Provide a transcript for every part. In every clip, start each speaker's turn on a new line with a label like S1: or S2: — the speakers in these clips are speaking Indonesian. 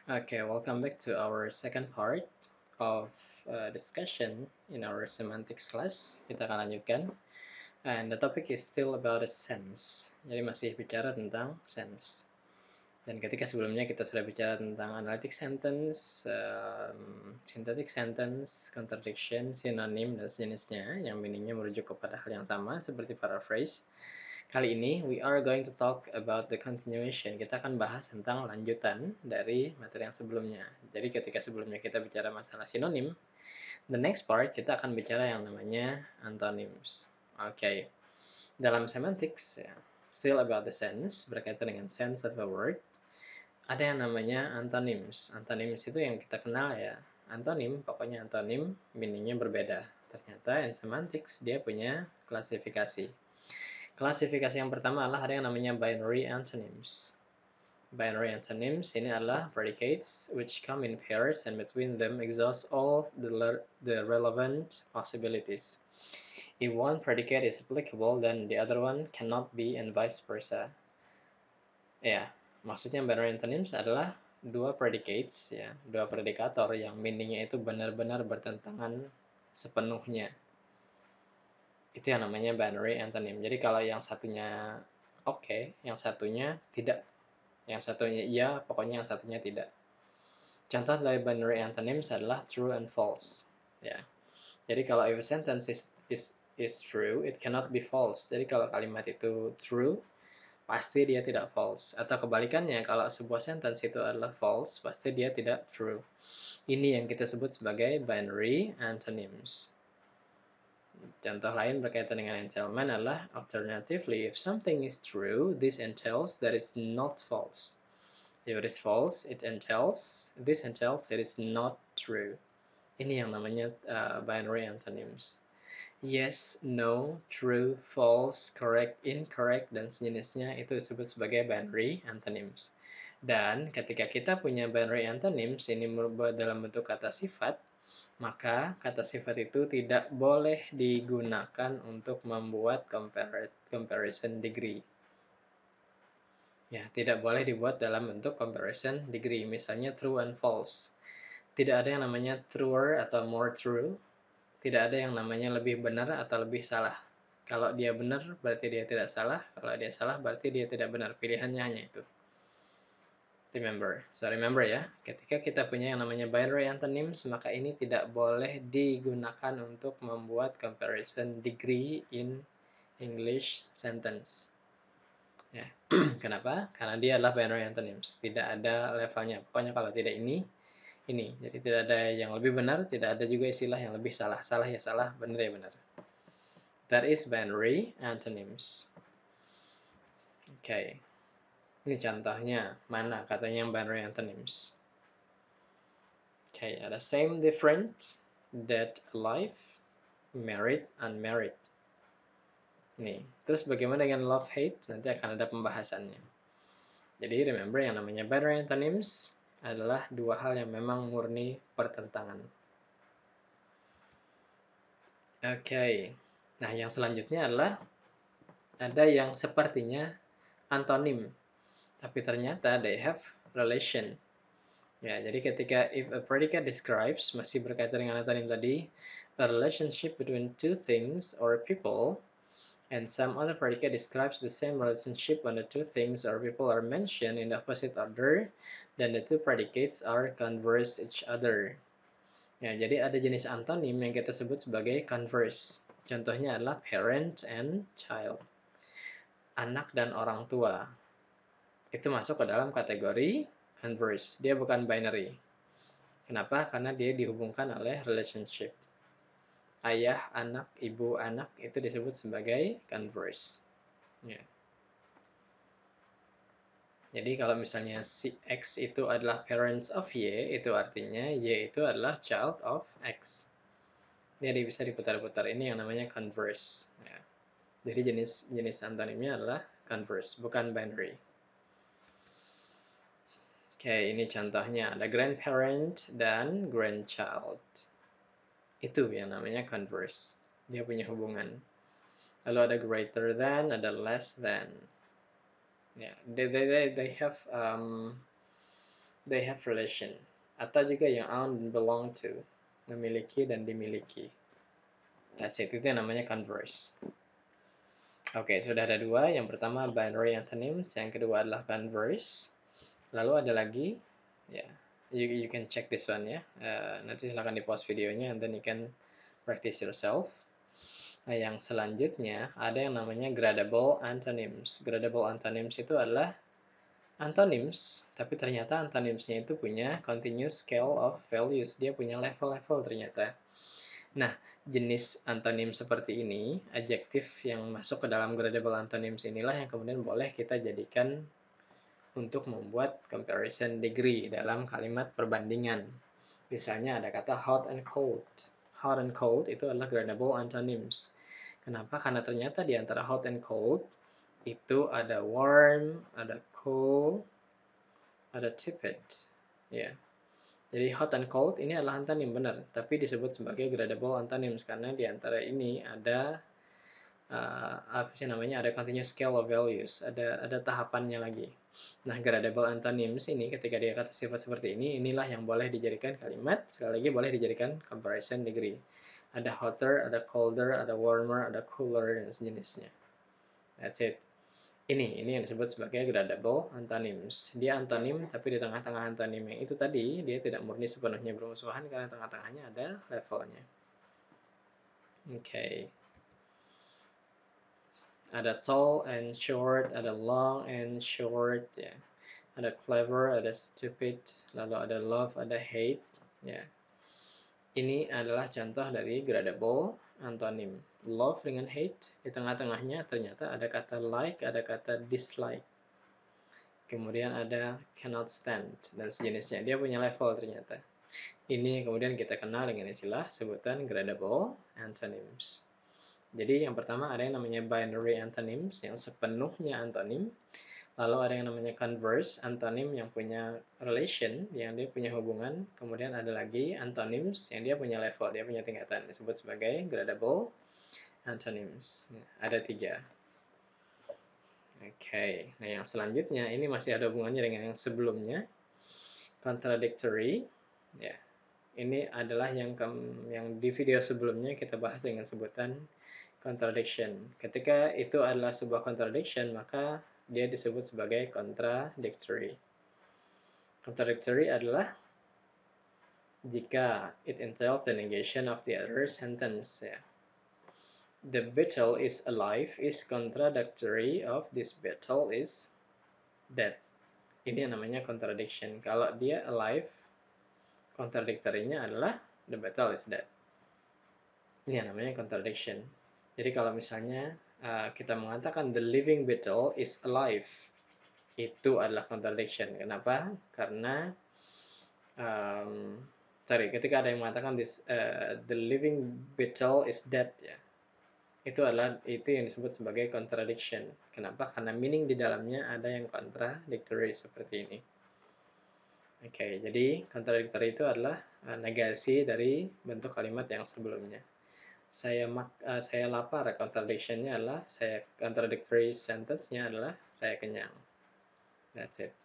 S1: Okay, welcome back to our second part of discussion in our semantics class. Kita akan lanjutkan. And the topic is still about a sense. Jadi masih bicara tentang sense. Dan ketika sebelumnya kita sudah bicara tentang analytic sentence, synthetic sentence, contradiction, synonym, dan sejenisnya yang meaningnya merujuk kepada hal yang sama seperti paraphrase. Kali ini we are going to talk about the continuation. Kita akan bahas tentang lanjutan dari materi yang sebelumnya. Jadi ketika sebelumnya kita bicara masalah sinonim, the next part kita akan bicara yang namanya antonyms. Oke. Dalam semantics ya, still about the sense, berkaitan dengan sense of a word, ada yang namanya antonyms. Antonyms itu yang kita kenal ya. Antonim, pokoknya antonim, meaningnya berbeda. Ternyata in semantics dia punya klasifikasi. Klasifikasi yang pertama adalah ada yang namanya binary antonyms. Binary antonyms ini adalah predicates which come in pairs and between them exhaust all the relevant possibilities. If one predicate is applicable, then the other one cannot be and vice versa. Ya, maksudnya binary antonyms adalah dua predicates ya, dua predikator yang meaningnya itu benar-benar bertentangan sepenuhnya. Itu yang namanya binary antonym. Jadi kalau yang satunya oke, yang satunya tidak. Yang satunya iya, pokoknya yang satunya tidak. Contoh dari binary antonyms adalah true and false. Ya. Jadi kalau if a sentence is true, it cannot be false. Jadi kalau kalimat itu true, pasti dia tidak false. Atau kebalikannya, kalau sebuah sentence itu adalah false, pasti dia tidak true. Ini yang kita sebut sebagai binary antonyms. Contoh lain berkaitan dengan entailment adalah alternatively, if something is true, this entails that it's not false. If it is false, it entails, this entails it is not true. Ini yang namanya binary antonyms. Yes, no, true, false, correct, incorrect, dan sejenisnya itu disebut sebagai binary antonyms. Dan ketika kita punya binary antonyms, ini dalam bentuk kata sifat, maka kata sifat itu tidak boleh digunakan untuk membuat comparison degree. Ya, tidak boleh dibuat dalam bentuk comparison degree, misalnya true and false. Tidak ada yang namanya truer atau more true. Tidak ada yang namanya lebih benar atau lebih salah. Kalau dia benar, berarti dia tidak salah. Kalau dia salah, berarti dia tidak benar. Pilihannya hanya itu. Remember ya, ketika kita punya yang namanya binary antonyms, maka ini tidak boleh digunakan untuk membuat comparison degree in English sentence. Ya. Kenapa? Karena dia adalah binary antonyms. Tidak ada levelnya. Pokoknya kalau tidak ini. Jadi tidak ada yang lebih benar, tidak ada juga istilah yang lebih salah. Salah ya salah, benar ya benar. That is binary antonyms. Oke. Ini contohnya, mana katanya yang binary antonyms. Oke, ada same, different, dead, alive, married, unmarried. Nih, terus bagaimana dengan love, hate? Nanti akan ada pembahasannya. Jadi remember yang namanya binary antonyms adalah dua hal yang memang murni pertentangan. Oke. Nah, yang selanjutnya adalah ada yang sepertinya antonim, tapi ternyata they have relation. Ya, jadi ketika if a predicate describes, masih berkaitan dengan antonim tadi, a relationship between two things or people, and some other predicate describes the same relationship when the two things or people are mentioned in the opposite order, then the two predicates are converse each other. Ya, jadi ada jenis antonim yang kita sebut sebagai converse. Contohnya adalah parent and child. Anak dan orang tua. Itu masuk ke dalam kategori converse. Dia bukan binary. Kenapa? Karena dia dihubungkan oleh relationship. Ayah, anak, ibu, anak itu disebut sebagai converse. Ya. Jadi kalau misalnya si X itu adalah parents of Y, itu artinya Y itu adalah child of X. Jadi bisa diputar-putar. Ini yang namanya converse. Ya. Jadi jenis antonimnya adalah converse, bukan binary. Oke, ini contohnya. Ada grandparent dan grandchild. Itu yang namanya converse. Dia punya hubungan. Lalu ada greater than, ada less than. Ya, they have they have relation. Atau juga yang own dan belong to, memiliki dan dimiliki. That's it, itu yang namanya converse. Oke, sudah ada dua. Yang pertama binary antonyms, yang kedua adalah converse. Lalu ada lagi, ya, you can check this one ya. Nanti silahkan di pause videonya, and then you can practice yourself. Nah, yang selanjutnya ada yang namanya gradable antonyms. Gradable antonyms itu adalah antonyms, tapi ternyata antonymsnya itu punya continuous scale of values. Dia punya level-level ternyata. Nah, jenis antonim seperti ini, adjektif yang masuk ke dalam gradable antonyms inilah yang kemudian boleh kita jadikan untuk membuat comparison degree dalam kalimat perbandingan. Misalnya ada kata hot and cold. Hot and cold itu adalah gradable antonyms. Kenapa? Karena ternyata di antara hot and cold itu ada warm, ada cool, ada tepid. Ya. Jadi hot and cold ini adalah antonim benar, tapi disebut sebagai gradable antonyms karena di antara ini ada apa sih namanya, ada continuous scale of values, ada tahapannya lagi. Nah, gradable antonyms ini ketika dia kata sifat seperti ini, inilah yang boleh dijadikan kalimat, sekali lagi boleh dijadikan comparison degree. Ada hotter, ada colder, ada warmer, ada cooler, dan sejenisnya. That's it. Ini yang disebut sebagai gradable antonyms. Dia antonim, tapi di tengah-tengah antonim yang itu tadi, dia tidak murni sepenuhnya bermusuhan karena tengah-tengahnya ada levelnya. Oke. Ada tall and short, ada long and short, ya. Ada clever, ada stupid, lalu ada love, ada hate, ya. Ini adalah contoh dari gradable antonym. Love dengan hate, di tengah-tengahnya ternyata ada kata like, ada kata dislike. Kemudian ada cannot stand, dan sejenisnya. Dia punya level ternyata. Ini kemudian kita kenal dengan istilah sebutan gradable antonyms. Jadi yang pertama ada yang namanya binary antonyms, yang sepenuhnya antonim. Lalu ada yang namanya converse, antonim yang punya relation, yang dia punya hubungan. Kemudian ada lagi antonyms yang dia punya level, dia punya tingkatan, disebut sebagai gradable antonyms. Ada 3. Oke, nah yang selanjutnya ini masih ada hubungannya dengan yang sebelumnya. Contradictory, ya. Ini adalah yang di video sebelumnya kita bahas dengan sebutan contradiction. Ketika itu adalah sebuah contradiction, maka dia disebut sebagai contradictory. Contradictory adalah jika it entails the negation of the other sentence. Ya. The beetle is alive is contradictory of this beetle is dead. Ini yang namanya contradiction. Kalau dia alive, contradictory-nya adalah the beetle is dead. Ini yang namanya contradiction. Jadi kalau misalnya kita mengatakan the living beetle is alive, itu adalah contradiction. Kenapa? Karena ketika ada yang mengatakan the living beetle is dead, ya, itu yang disebut sebagai contradiction. Kenapa? Karena meaning di dalamnya ada yang contradictory seperti ini. Oke, jadi contradictory itu adalah negasi dari bentuk kalimat yang sebelumnya. Saya lapar, contradiction-nya adalah contradictory sentence-nya adalah saya kenyang. That's it.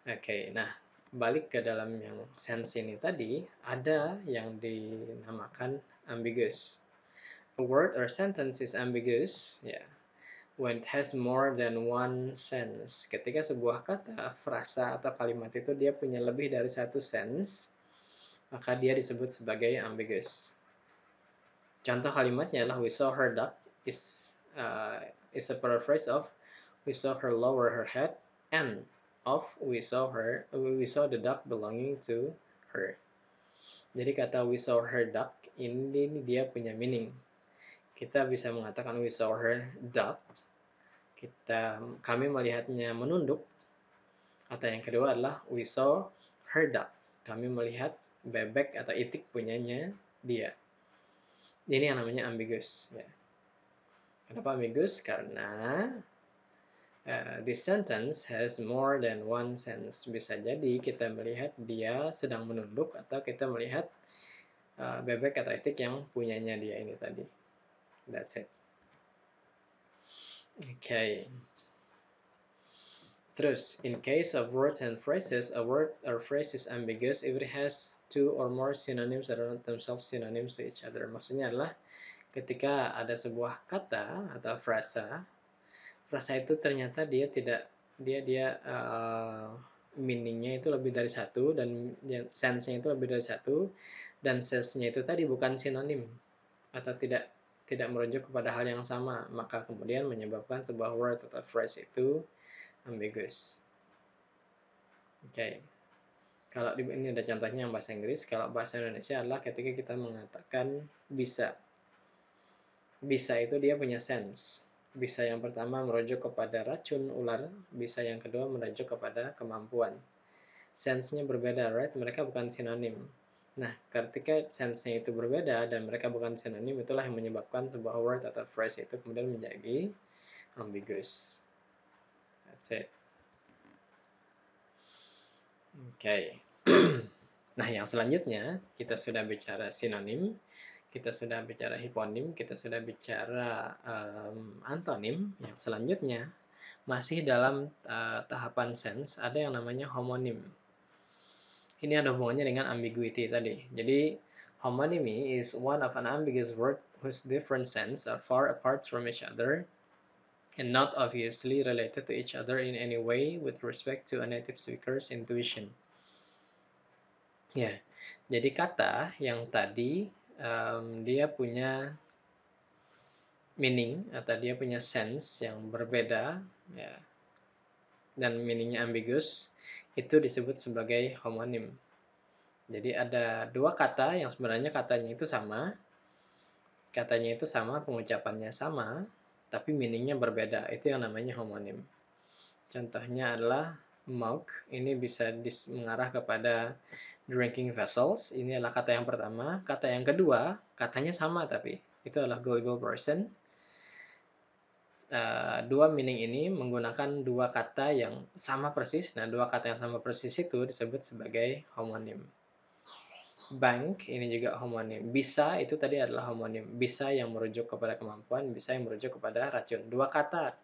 S1: Oke, nah balik ke dalam yang sense ini tadi, ada yang dinamakan ambiguous. A word or sentence is ambiguous, ya, when it has more than one sense. Ketika sebuah kata, frasa atau kalimat itu dia punya lebih dari satu sense, maka dia disebut sebagai ambiguous. Contoh kalimatnya adalah we saw her duck is a paraphrase of we saw her lower her head and of we saw the duck belonging to her. Jadi kata we saw her duck ini dia punya meaning. Kita bisa mengatakan we saw her duck. Kami melihatnya menunduk. Atau yang kedua adalah we saw her duck. Kami melihat bebek atau itik punyanya dia. Ini yang namanya ambiguous. Ya. Kenapa ambiguous? Karena this sentence has more than one sense. Bisa jadi kita melihat dia sedang menunduk atau kita melihat bebek atau itik yang punyanya dia ini tadi. That's it. Okay. Terus, in case of words and phrases, a word or phrase is ambiguous if it has two or more synonyms that are not themselves synonyms to each other. Maksudnya adalah ketika ada sebuah kata atau frasa, frasa itu ternyata dia tidak meaningnya itu lebih dari satu dan sense-nya itu lebih dari satu dan sense-nya itu tadi bukan sinonim atau tidak merujuk kepada hal yang sama, maka kemudian menyebabkan sebuah word atau phrase itu ambiguous. Oke. Kalau ini ada contohnya yang bahasa Inggris, kalau bahasa Indonesia adalah ketika kita mengatakan bisa. Bisa itu dia punya sense. Bisa yang pertama merujuk kepada racun ular, bisa yang kedua merujuk kepada kemampuan. Sense-nya berbeda, right? Mereka bukan sinonim. Nah, ketika sense-nya itu berbeda dan mereka bukan sinonim, itulah yang menyebabkan sebuah word atau phrase itu kemudian menjadi ambiguous. That's it. Oke. Nah, yang selanjutnya kita sudah bicara sinonim, kita sudah bicara hiponim, kita sudah bicara antonim. Yang selanjutnya masih dalam tahapan sense ada yang namanya homonim. Ini ada hubungannya dengan ambiguity tadi. Jadi homonymy is one of an ambiguous word whose different sense are far apart from each other and not obviously related to each other in any way with respect to a native speaker's intuition. Ya, jadi kata yang tadi dia punya meaning atau dia punya sense yang berbeda, ya, dan meaningnya ambiguous, itu disebut sebagai homonim. Jadi ada dua kata yang sebenarnya katanya itu sama, pengucapannya sama, tapi meaningnya berbeda. Itu yang namanya homonim. Contohnya adalah mug, ini bisa mengarah kepada drinking vessels, ini adalah kata yang pertama. Kata yang kedua, katanya sama tapi itu adalah gullible person. Dua meaning ini menggunakan dua kata yang sama persis. Nah, dua kata yang sama persis itu disebut sebagai homonim. Bank ini juga homonim. Bisa itu tadi adalah homonim. Bisa yang merujuk kepada kemampuan, bisa yang merujuk kepada racun. Dua kata,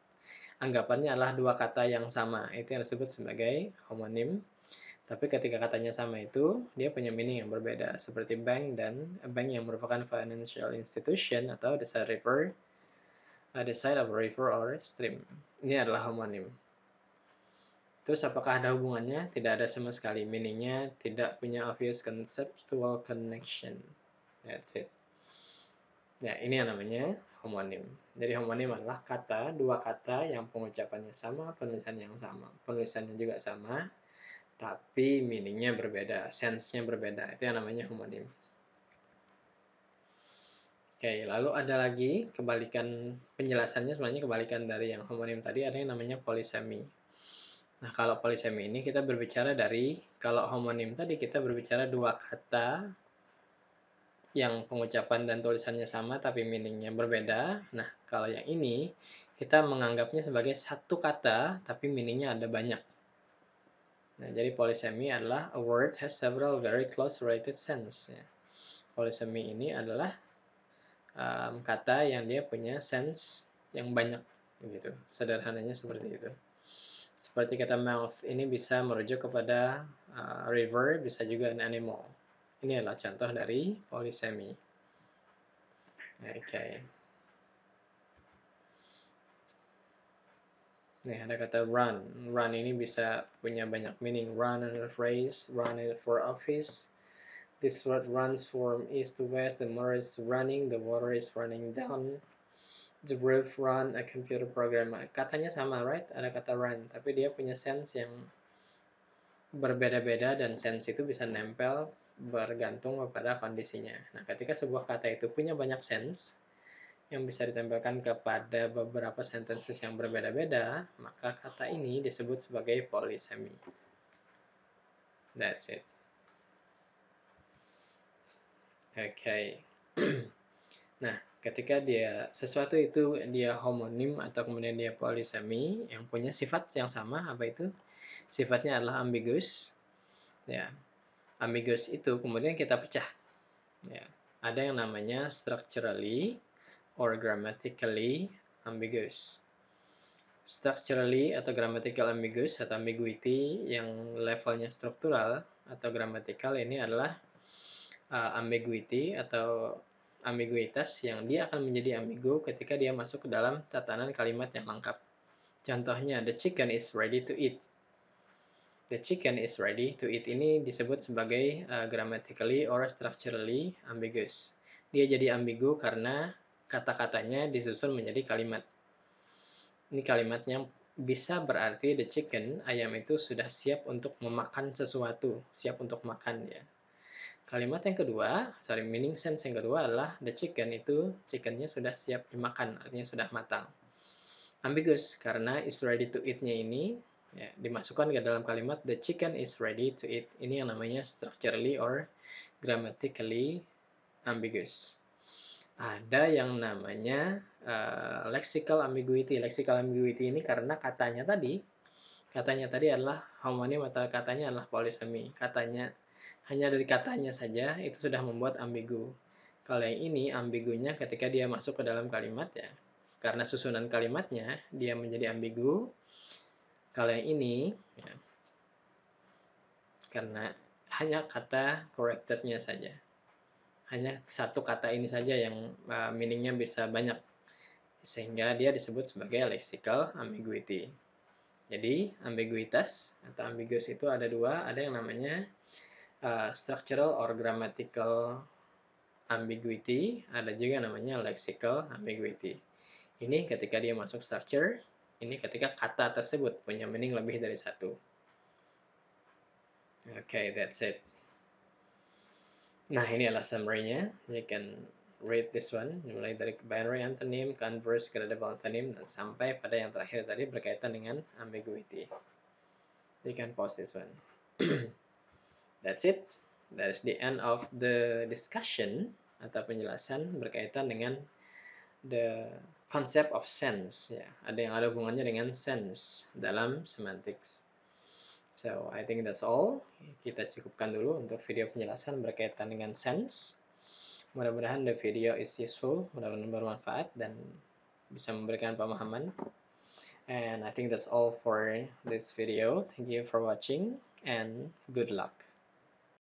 S1: anggapannya adalah dua kata yang sama. Itu yang disebut sebagai homonim. Tapi ketika katanya sama itu, dia punya meaning yang berbeda. Seperti bank dan bank yang merupakan financial institution atau the side of a river or stream. Ini adalah homonim. Terus apakah ada hubungannya? Tidak ada sama sekali. Meaningnya tidak punya obvious conceptual connection. That's it. Ya, ini yang namanya homonim. Jadi homonim adalah dua kata yang pengucapannya sama, penulisannya yang sama. Penulisannya juga sama, tapi meaningnya berbeda, sense-nya berbeda. Itu yang namanya homonim. Oke, lalu ada lagi kebalikan penjelasannya, sebenarnya kebalikan dari yang homonim tadi, ada yang namanya polisemi. Nah, kalau polisemi ini kita berbicara dari, kalau homonim tadi kita berbicara dua kata yang pengucapan dan tulisannya sama tapi meaningnya berbeda. Nah, kalau yang ini kita menganggapnya sebagai satu kata tapi meaningnya ada banyak. Nah, jadi polisemi adalah a word has several very close related sense. Ya. Polisemi ini adalah kata yang dia punya sense yang banyak, gitu. Sederhananya seperti itu. Seperti kata mouth, ini bisa merujuk kepada river, bisa juga an animal. Ini adalah contoh dari polisemi. Oke. Nih, ada kata run. Run ini bisa punya banyak meaning. Run in a race, run for office. This road runs from east to west. The motor is running, the water is running down. The roof run a computer program. Katanya sama, right? Ada kata run, tapi dia punya sense yang berbeda-beda dan sense itu bisa nempel bergantung kepada kondisinya. Nah, ketika sebuah kata itu punya banyak sense yang bisa ditempelkan kepada beberapa sentences yang berbeda-beda, maka kata ini disebut sebagai polysemy. That's it. Okay. Nah, ketika sesuatu itu dia homonim atau kemudian dia polisemi yang punya sifat yang sama, apa itu? Sifatnya adalah ambiguous. Ya. Ambiguous itu kemudian kita pecah. Ya. Ada yang namanya structurally or grammatically ambiguous. structurally atau grammatical ambiguous atau ambiguity yang levelnya struktural atau grammatical ini adalah ambiguity atau ambiguitas yang dia akan menjadi ambigu ketika dia masuk ke dalam tatanan kalimat yang lengkap. Contohnya, the chicken is ready to eat. The chicken is ready to eat ini disebut sebagai grammatically or structurally ambiguous. Dia jadi ambigu karena kata-katanya disusun menjadi kalimat. Ini kalimatnya bisa berarti the chicken, ayam itu sudah siap untuk memakan sesuatu, siap untuk makan ya. Kalimat yang kedua, meaning sense yang kedua adalah the chicken itu, chickennya sudah siap dimakan, artinya sudah matang. Ambiguous karena is ready to eat-nya ini ya, dimasukkan ke dalam kalimat the chicken is ready to eat. Ini yang namanya structurally or grammatically ambiguous. Ada yang namanya lexical ambiguity. Lexical ambiguity ini karena katanya tadi adalah homonim atau katanya adalah polisemi. Katanya hanya dari katanya saja itu sudah membuat ambigu. Kalau yang ini ambigunya ketika dia masuk ke dalam kalimat ya. Karena susunan kalimatnya dia menjadi ambigu. Kalau yang ini ya, karena hanya kata corrected-nya saja. Hanya satu kata ini saja yang meaning-nya bisa banyak. Sehingga dia disebut sebagai lexical ambiguity. Jadi ambiguitas atau ambiguous itu ada dua. Ada yang namanya structural or grammatical ambiguity, ada juga namanya lexical ambiguity. Ini ketika dia masuk structure, ini ketika kata tersebut punya meaning lebih dari satu. Okay, that's it. Nah, ini adalah summary-nya. You can read this one, mulai dari binary antonym, converse, gradable antonym, dan sampai pada yang terakhir tadi berkaitan dengan ambiguity. You can pause this one. That's it. That is the end of the discussion atau penjelasan berkaitan dengan the concept of sense. Ya, ada yang ada hubungannya dengan sense dalam semantics. So, I think that's all. Kita cukupkan dulu untuk video penjelasan berkaitan dengan sense. Mudah-mudahan the video is useful, mudah-mudahan bermanfaat dan bisa memberikan pemahaman. And I think that's all for this video. Thank you for watching and good luck.